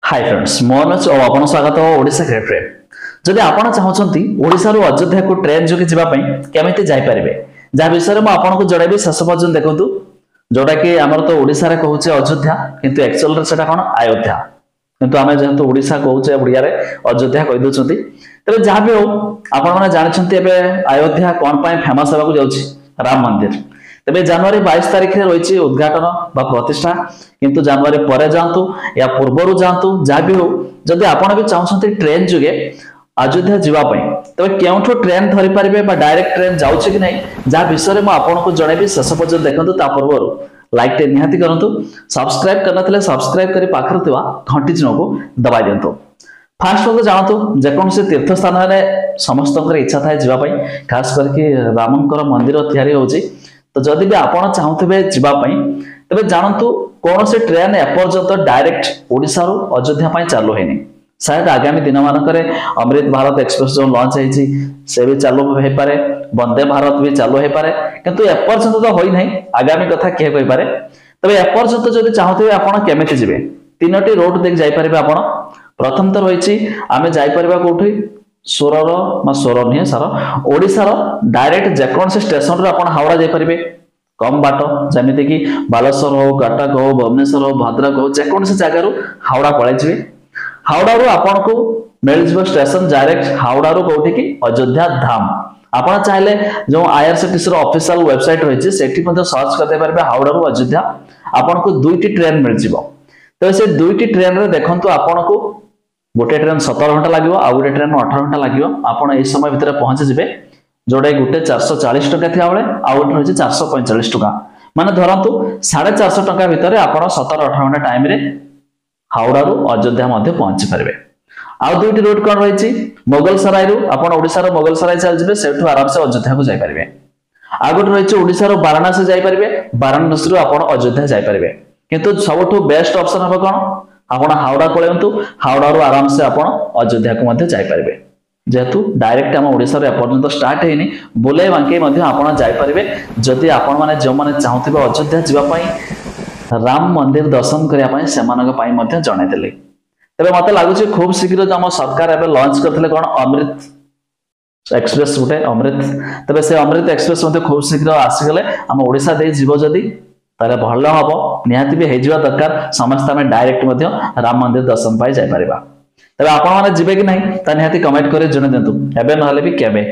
Hi friends Mohan और आपन स्वागत ओडिशा ग्रेट ट्रेन जदि आपन चाहउछंती ओडिशा रो अयोध्या को ट्रेन जोगे जिबा पई केमिति जाय परिबे जा विषय में आपन को जणाबी शेष पर्यंत देखंतु जोटा कि हमर तो ओडिशा रे कहउचे अयोध्या किंतु एक्चुअल रे सेटा कोन अयोध्या किंतु आमे जेंतु ओडिशा कहउचे ओडिया रे अयोध्या कहि दोचंती तबे जहा भी हो आपन माने जानिछंती एबे अयोध्या कोन पई फेमस हेबा को जाउची राम मंदिर तबे जनवरी 22 तारिख रे रहिछि उद्घाटन बा प्रतिष्ठा किंतु जनवरी परे जानतु या पूर्वरु जानतु जा भी हो जदि आपण भी चाहछंती ट्रेन जुगे अयोध्या जीवा पई तबे केउठो ट्रेन धरि परिबे बा डायरेक्ट ट्रेन जाउछि कि नै जा विषय में आपण को जणेबी शेष पर्यंत देखंतु ता पूर्वरु लाइक टे निहाती करंतु सब्सक्राइब करनथले सब्सक्राइब करी पाखर थिवा घंटी चिन्ह को दबाइ देंतु फास्ट को जानतु जे कोन से तीर्थ स्थान रे समस्तकर इच्छा थाए जीवा पई खास करके रामंकर मंदिर तयारी होउछि तो जदि भी आपण चाहूथिबे जीवा पई तबे जानतु कोन से ट्रेन एपर्यंत डायरेक्ट ओडिसा रो अयोध्या पई चालू हेनी शायद आगामी दिन मानकरे अमृत भारत एक्सप्रेस जो लॉन्च हेछि से भी चालू हे पारे वंदे भारत भी चालू हे पारे किंतु एपर्यंत तो होई नै आगामी कथा के कहि पारे तबे एपर्यंत जदि चाहूथिबे आपण केमिति जिवे तीनोटी रोड देख जाय पारिबे आपण प्रथम तो रहिछि आमे जाय पारिबा कोठी सोरर मा सोर नहीं सार ओडिसा रो डायरेक्ट जेकोन से स्टेशन रे आपण हावड़ा जाय परिबे कम बाट जमिति कि बालेश्वर हो कटक हो भुवनेश्वर हो भद्रक हो जेकोन से जगह रो हावड़ा पळै जिवे हावड़ा रो आपण को मिल जिवो स्टेशन डायरेक्ट हावड़ा रो कोठी कि अयोध्या धाम आपण चाहिले जो आईआरसीटीसी रो ऑफिशियल वेबसाइट रहिछि सेठी मध्ये सर्च करते परिबे हावड़ा रो अयोध्या आपण को दुईटी ट्रेन मिल जिवो तो से दुईटी ट्रेन रे देखंतु आपण को गोटे ट्रेन 17 घंटा लागिवो आ गोटे ट्रेन 18 घंटा लागिवो आपण ए समय भितर पहुंच जिवे जोडे गोटे 440 टका थिया बेले आ गोटे होछि 445 टका माने धरंतु 450 टका भितर आपण 17-18 घंटा टाइम रे हावड़ा रो अयोध्या मध्ये पहुंच परिबे आ दुईटी रूट कोन रहिछि मोगल सराय रो आपण ओडिसा रो मोगल सराय चल जिवे सेठु आराम से अयोध्या को जाय परिबे आ गोटे रहिछि ओडिसा रो वाराणसी जाय परिबे वाराणसी रो आपण अयोध्या जाय परिबे किंतु सबठु बेस्ट ऑप्शन हो कोन आपण हावड़ा पळयंतु हावड़ा रो आराम से आपण अयोध्या को मध्ये जाय परिबे जेतु डायरेक्ट हम ओडिसा रे पर्यंत स्टार्ट हेनी बोले बांके मध्ये आपण जाय परिबे जदि आपण माने जो माने चाहथिबे अयोध्या जीवा पई राम मंदिर दर्शन करिया पई सेमानक पई मध्ये जणाय देले तबे मते लागुची खूब शीघ्र हम सरकार एबे लॉन्च करथले कोन अमृत एक्सप्रेस उठे अमृत तबे से अमृत एक्सप्रेस मध्ये खूब शीघ्र आसी गेले हम ओडिसा दे जीवो जदि तारे भल हबो निहाती भी हेजिवा दरकार समस्त में डायरेक्ट मध्ये राम मंदिर दर्शन पाई जाय परिबा तबे आपण माने जिबे कि नहीं ता निहाती कमेंट करे जणे देंतु एबे नहले भी केबे।